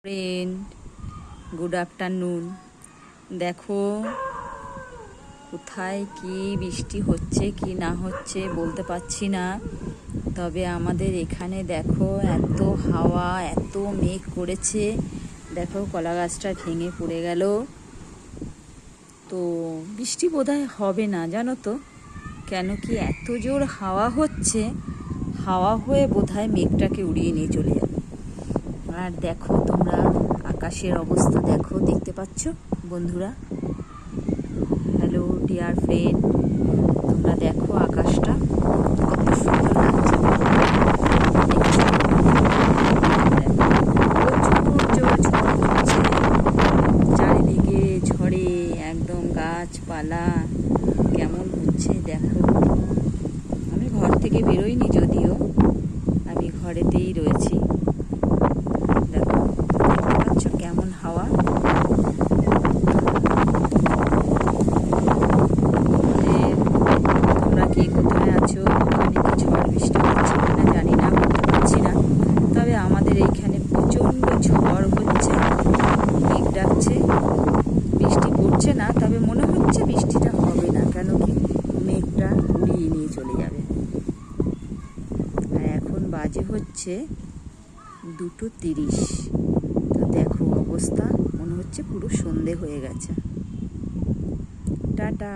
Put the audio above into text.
Friend, good afternoon. দেখো কোথায় কি বৃষ্টি হচ্ছে কি না হচ্ছে বলতে পারছি না, তবে আমাদের এখানে দেখো এত হাওয়া, এত মেঘ করেছে। দেখো কলা গাছটা ভেঙে পড়ে গেল। তো বৃষ্টি বোধহয় হবে না, জানো তো, কেন কি এত জোর হাওয়া হচ্ছে, হাওয়া হয়ে বোধহয় মেঘটাকে উড়িয়ে নিয়ে চলে যাবে। আর দেখো তোমরা আকাশের অবস্থা দেখো, দেখতে পাচ্ছ বন্ধুরা? হ্যালো ডিয়ার ফ্রেন্ড, তোমরা দেখো আকাশটা কত সুন্দর লাগছে। দেখছো? প্রচুর জোর ঝড় হচ্ছে, চারিদিকে ঝড়ে একদম গাছপালা কেমন হচ্ছে দেখো। আমি ঘর থেকে বেরোইনি, যদিও আমি ঘরেতেই রয়েছি। দেখো দেখতে পাচ্ছ কেমন হাওয়া। তোমরা কে কোথায় আছো? ওখানে কি ঝড় বৃষ্টি হচ্ছে কিনা জানি না, বলতে পারছি না। তবে আমাদের এইখানে প্রচণ্ড ঝড় হচ্ছে, মেঘ ডাকছে, বৃষ্টি পড়ছে না, তবে মনে হচ্ছে বৃষ্টিটা হবে না, কেন কি মেঘটা উড়িয়ে নিয়ে চলে যাবে। আর এখন বাজে হচ্ছে 2:30। তো দেখো অবস্থা, মনে হচ্ছে পুরো সন্ধে হয়ে গেছে। টাটা।